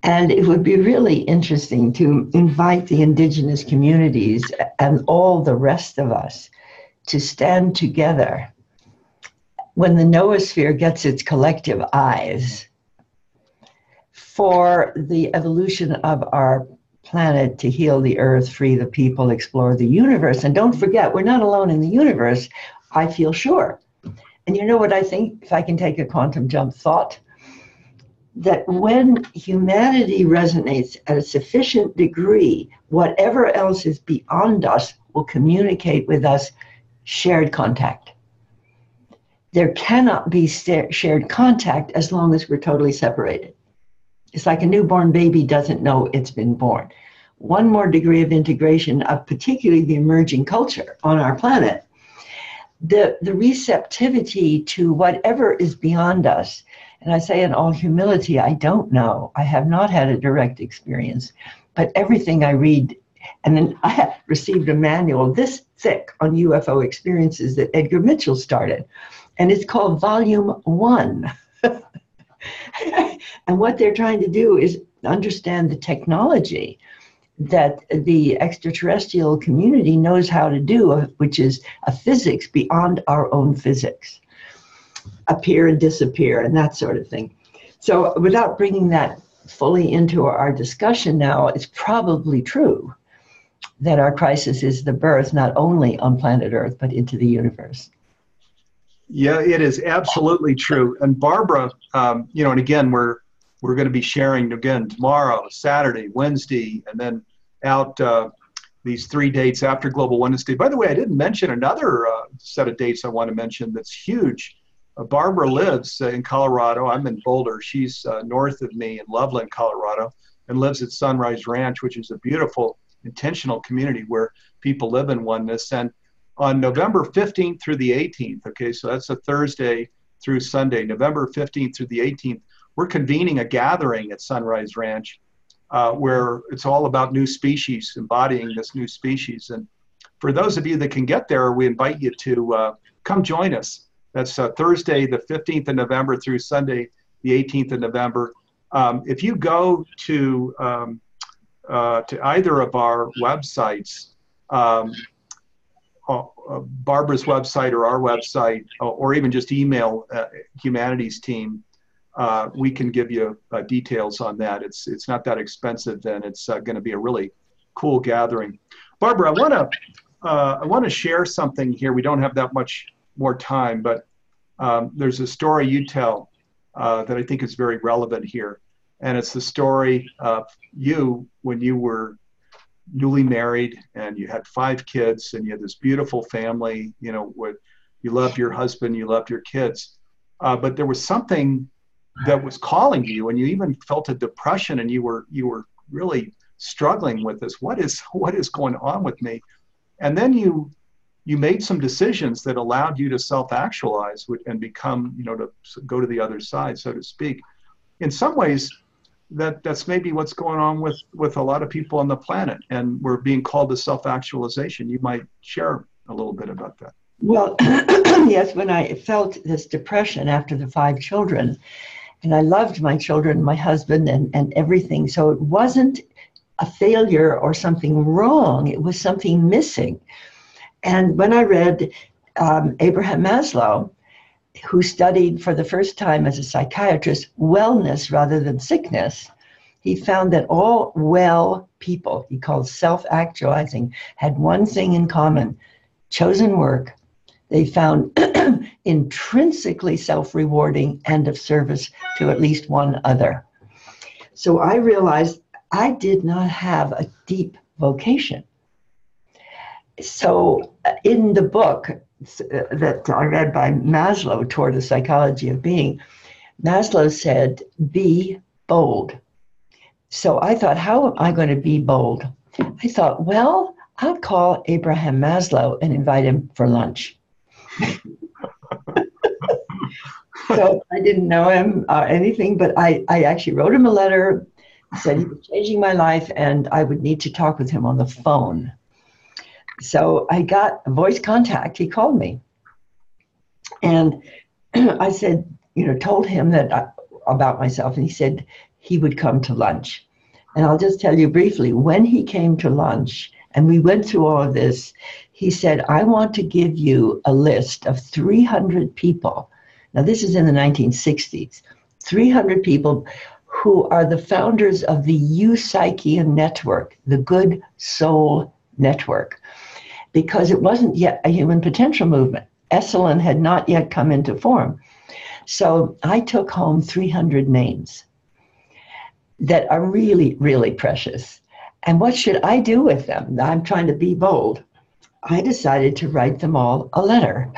And it would be really interesting to invite the indigenous communities and all the rest of us to stand together when the noosphere gets its collective eyes for the evolution of our planet, to heal the earth, free the people, explore the universe. And don't forget, we're not alone in the universe, I feel sure. And you know what I think, if I can take a quantum jump thought, that when humanity resonates at a sufficient degree, whatever else is beyond us will communicate with us shared contact. There cannot be shared contact as long as we're totally separated. It's like a newborn baby doesn't know it's been born. One more degree of integration of particularly the emerging culture on our planet, the receptivity to whatever is beyond us. And I say in all humility, I don't know. I have not had a direct experience, but everything I read, and then I received a manual this thick on UFO experiences that Edgar Mitchell started, and it's called Volume 1. And what they're trying to do is understand the technology that the extraterrestrial community knows how to do, which is a physics beyond our own physics. Appear and disappear and that sort of thing. So without bringing that fully into our discussion now, it's probably true that our crisis is the birth not only on planet Earth, but into the universe. Yeah, it is absolutely true. And Barbara, and again, we're going to be sharing again tomorrow, Saturday, Wednesday, and then out these 3 dates after Global Oneness Day. By the way, I didn't mention another set of dates I want to mention that's huge. Barbara lives in Colorado. I'm in Boulder. She's north of me in Loveland, Colorado, and lives at Sunrise Ranch, which is a beautiful, intentional community where people live in oneness. And on November 15th through the 18th, okay, so that's a Thursday through Sunday, November 15th through the 18th, we're convening a gathering at Sunrise Ranch where it's all about new species, embodying this new species. And for those of you that can get there, we invite you to come join us. That's Thursday, the 15th of November through Sunday, the 18th of November. If you go to either of our websites, Barbara's website or our website, or even just email Humanities Team, we can give you details on that. It's not that expensive, and it's going to be a really cool gathering. Barbara, I want to share something here. We don't have that much more time, but there's a story you tell that I think is very relevant here. And it's the story of you when you were newly married and you had 5 kids and you had this beautiful family, where you loved your husband, you loved your kids. But there was something that was calling you, and you even felt a depression, and you were really struggling with this. What is going on with me? And then you made some decisions that allowed you to self-actualize and become, to go to the other side, so to speak. In some ways, that's maybe what's going on with a lot of people on the planet, and we're being called to self-actualization. You might share a little bit about that. Well, yes, when I felt this depression after the 5 children, And I loved my children, my husband, and everything. So it wasn't a failure or something wrong. It was something missing. And when I read Abraham Maslow, who studied for the first time as a psychiatrist wellness rather than sickness, he found that all well people, he called self-actualizing, had one thing in common: chosen work. They found intrinsically self-rewarding and of service to at least one other. So I realized I did not have a deep vocation. So in the book that I read by Maslow, Toward the Psychology of Being, Maslow said, be bold. So I thought, how am I going to be bold? I thought, well, I'll call Abraham Maslow and invite him for lunch. So I didn't know him anything, but I actually wrote him a letter, said he was changing my life and I would need to talk with him on the phone. So I got voice contact. He called me. And I said, told him that about myself. And he said he would come to lunch. And I'll just tell you briefly, when he came to lunch and we went through all of this, he said, I want to give you a list of 300 people. Now, this is in the 1960s, 300 people who are the founders of the Psychian Network, the Good Soul Network, because it wasn't yet a human potential movement. Esalen had not yet come into form. So I took home 300 names that are really, really precious. And what should I do with them? I'm trying to be bold. I decided to write them all a letter.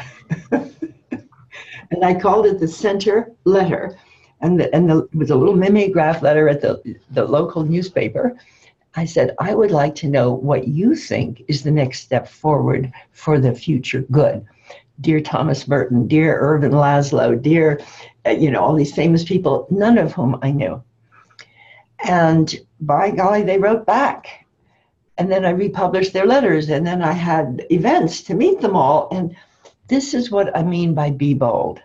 And I called it the Center Letter. And it was a little mimeograph letter at the local newspaper. I said, I would like to know what you think is the next step forward for the future good. Dear Thomas Merton, dear Irvin Laszlo, dear, all these famous people, none of whom I knew. And by golly, they wrote back. And then I republished their letters, and then I had events to meet them all. And this is what I mean by be bold.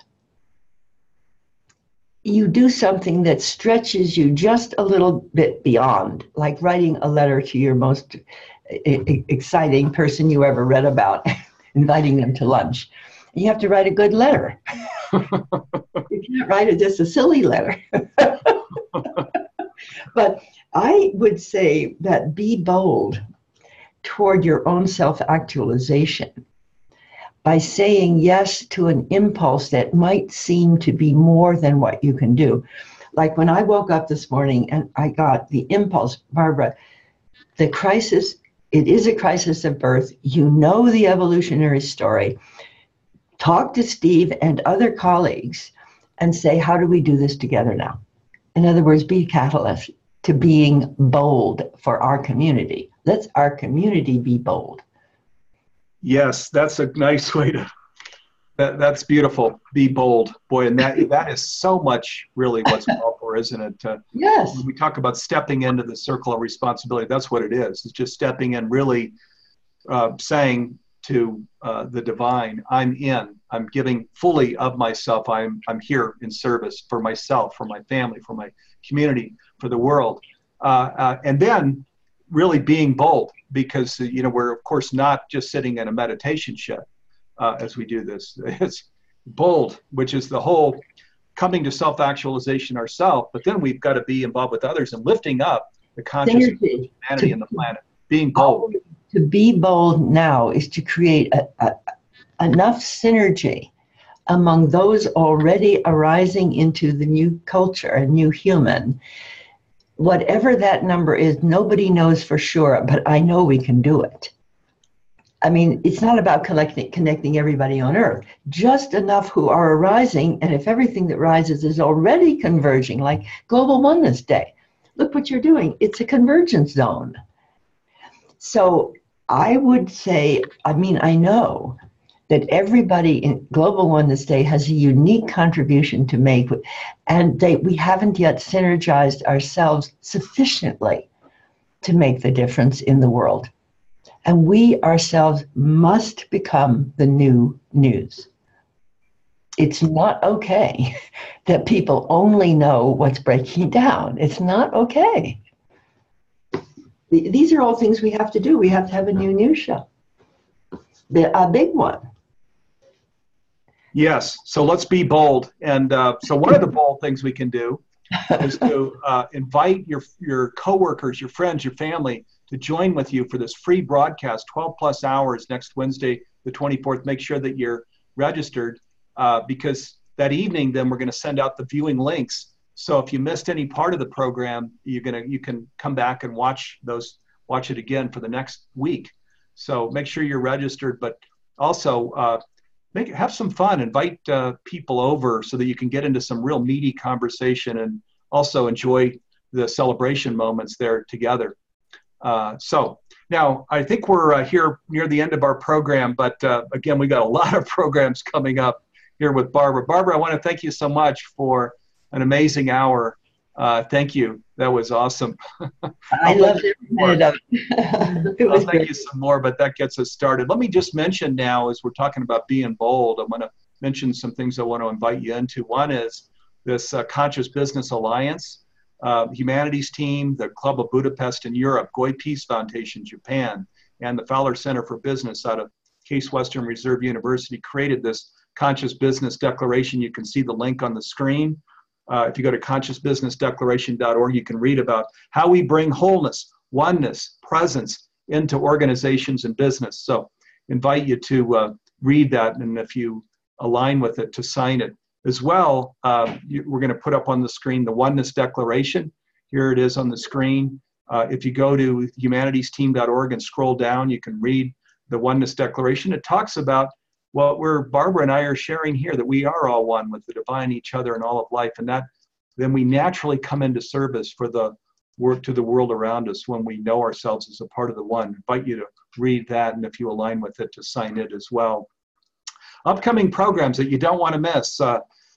You do something that stretches you just a little bit beyond, like writing a letter to your most exciting person you ever read about, inviting them to lunch. You have to write a good letter. You can't write just a silly letter. But I would say that be bold toward your own self-actualization by saying yes to an impulse that might seem to be more than what you can do. Like when I woke up this morning and I got the impulse, Barbara, the crisis, it is a crisis of birth. You know the evolutionary story. Talk to Steve and other colleagues and say, how do we do this together now? In other words, be a catalyst to being bold for our community. Let's our community be bold. Yes, that's a nice way to, that's beautiful. Be bold. Boy, and that is so much really what's called for, isn't it? Yes. When we talk about stepping into the circle of responsibility, that's what it is. It's just stepping in, really saying to the divine, I'm in. I'm giving fully of myself. I'm here in service for myself, for my family, for my community, for the world. And then really being bold, because we're of course not just sitting in a meditation shed as we do this. It's bold, which is the whole coming to self-actualization ourselves, but then we've got to be involved with others and lifting up the consciousness of humanity and the planet. Being bold. To be bold now is to create enough synergy among those already arising into the new culture, a new human. Whatever that number is, nobody knows for sure, but I know we can do it. I mean, it's not about connecting everybody on Earth, just enough who are arising, and if everything that rises is already converging, like Global Oneness Day, look what you're doing. It's a convergence zone. So I would say, I know that everybody in Global Oneness Day has a unique contribution to make, and we haven't yet synergized ourselves sufficiently to make the difference in the world. And we ourselves must become the new news. It's not okay that people only know what's breaking down. It's not okay. These are all things we have to do. We have to have a new news show, a big one. Yes. So let's be bold. And so one of the bold things we can do is to invite your coworkers, your friends, your family to join with you for this free broadcast, 12 plus hours next Wednesday, the 24th. Make sure that you're registered because that evening, then we're going to send out the viewing links. So if you missed any part of the program, you can come back and watch it again for the next week. So make sure you're registered, but also have some fun. Invite people over so that you can get into some real meaty conversation and also enjoy the celebration moments there together. So now I think we're here near the end of our program, but again, we got a lot of programs coming up here with Barbara. Barbara, I want to thank you so much for an amazing hour. Thank you. That was awesome. I loved every minute of it. I'll thank you some more, but that gets us started. Let me just mention now, as we're talking about being bold, I'm going to mention some things I want to invite you into. One is this Conscious Business Alliance, Humanities Team, the Club of Budapest in Europe, Goi Peace Foundation, Japan, and the Fowler Center for Business out of Case Western Reserve University created this Conscious Business Declaration. You can see the link on the screen. If you go to consciousbusinessdeclaration.org, you can read about how we bring wholeness, oneness, presence into organizations and business. So invite you to read that, and if you align with it, to sign it. As well, we're going to put up on the screen the Oneness Declaration. Here it is on the screen. If you go to humanitiesteam.org and scroll down, you can read the Oneness Declaration. It talks about what Barbara and I are sharing here, that we are all one with the divine, each other, and all of life, and that then we naturally come into service for the work to the world around us when we know ourselves as a part of the one. I invite you to read that, and if you align with it, to sign it as well. Upcoming programs that you don't want to miss.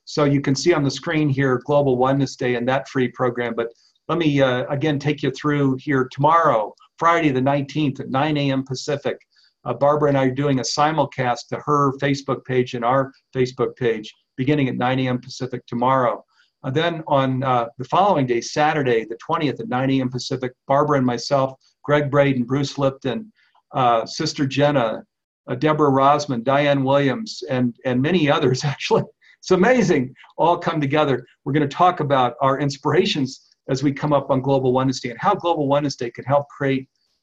So you can see on the screen here, Global Oneness Day and that free program, but let me again take you through here tomorrow, Friday the 19th at 9 a.m. Pacific. Barbara and I are doing a simulcast to her Facebook page and our Facebook page beginning at 9 a.m. Pacific tomorrow. Then on the following day, Saturday, the 20th at 9 a.m. Pacific, Barbara and myself, Greg Braden, Bruce Lipton, Sister Jenna, Deborah Rosman, Diane Williams, and many others, actually. It's amazing, all come together. We're going to talk about our inspirations as we come up on Global Oneness Day and how Global Oneness Day can help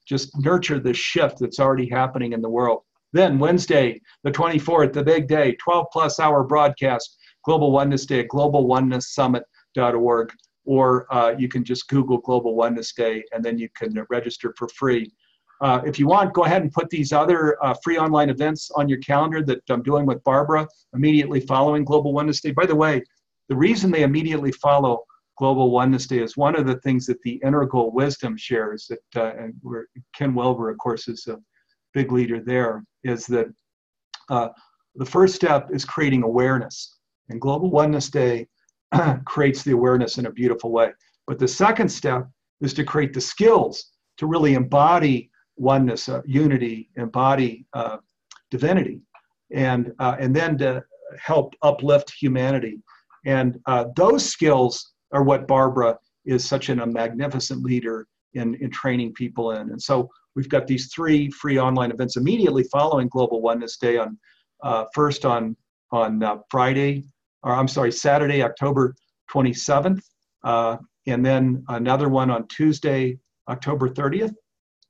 just nurture the shift that's already happening in the world. Then Wednesday, the 24th, the big day, 12 plus hour broadcast, Global Oneness Day at globalonenesssummit.org, or you can just Google Global Oneness Day and then you can register for free. If you want, go ahead and put these other free online events on your calendar that I'm doing with Barbara immediately following Global Oneness Day. By the way, the reason they immediately follow Global Oneness Day is one of the things that the Integral Wisdom shares, that and where Ken Wilber, of course, is a big leader there, is that the first step is creating awareness. And Global Oneness Day creates the awareness in a beautiful way. But the second step is to create the skills to really embody oneness, unity, embody divinity, and then to help uplift humanity. And those skills are what Barbara is such a magnificent leader in training people in. And so we've got these three free online events immediately following Global Oneness Day on first on Saturday, October 27th, and then another one on Tuesday, October 30th,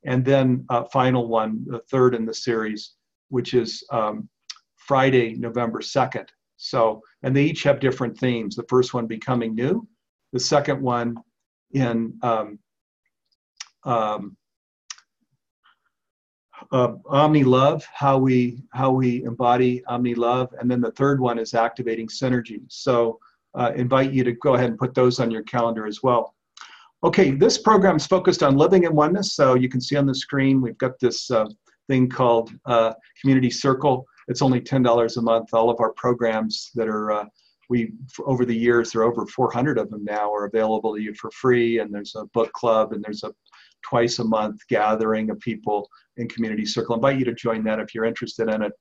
and then a final one, the third in the series, which is Friday, November 2nd. So, and they each have different themes. The first one, becoming new. The second one in Omni Love, how we embody Omni Love, and then the third one is activating synergy. So invite you to go ahead and put those on your calendar as well. Okay, this program is focused on living in oneness. So you can see on the screen we've got this thing called Community Circle. It's only $10 a month. All of our programs that are over the years, there are over 400 of them now, are available to you for free. And there's a book club, and there's a twice a month gathering of people in Community Circle. I invite you to join that if you're interested in it.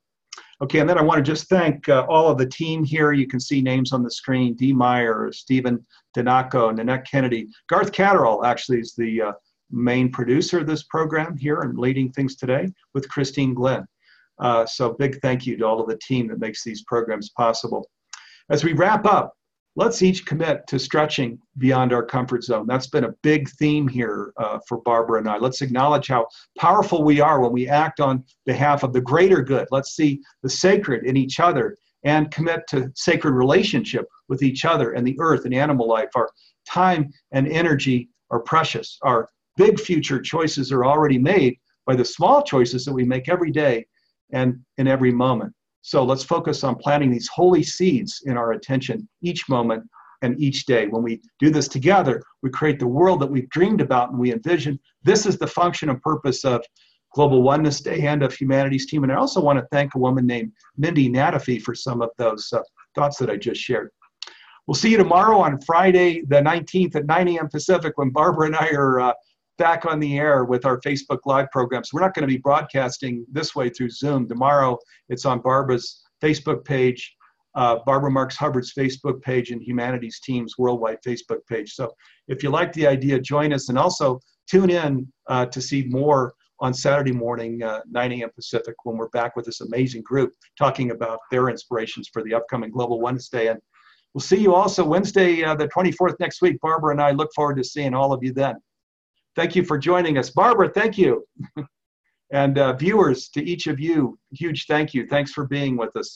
Okay, and then I want to just thank all of the team here. You can see names on the screen: Dee Meyer, Stephen Donaco, Nanette Kennedy. Garth Catterall actually is the main producer of this program here and leading things today with Christine Glenn. So big thank you to all of the team that makes these programs possible. As we wrap up, let's each commit to stretching beyond our comfort zone. That's been a big theme here for Barbara and I. Let's acknowledge how powerful we are when we act on behalf of the greater good. Let's see the sacred in each other and commit to sacred relationship with each other and the earth and animal life. Our time and energy are precious. Our big future choices are already made by the small choices that we make every day and in every moment. So let's focus on planting these holy seeds in our attention each moment and each day. When we do this together, we create the world that we've dreamed about and we envision. This is the function and purpose of Global Oneness Day and of Humanities Team. And I also want to thank a woman named Mindy Natafee for some of those thoughts that I just shared. We'll see you tomorrow on Friday, the 19th at 9 a.m. Pacific, when Barbara and I are back on the air with our Facebook Live programs. We're not going to be broadcasting this way through Zoom. Tomorrow, it's on Barbara's Facebook page, Barbara Marx Hubbard's Facebook page, and Humanities Team's worldwide Facebook page. So if you like the idea, join us, and also tune in to see more on Saturday morning, 9 a.m. Pacific, when we're back with this amazing group talking about their inspirations for the upcoming Global Oneness Day. And we'll see you also Wednesday, the 24th next week. Barbara and I look forward to seeing all of you then. Thank you for joining us. Barbara, thank you. And viewers, to each of you, huge thank you. Thanks for being with us.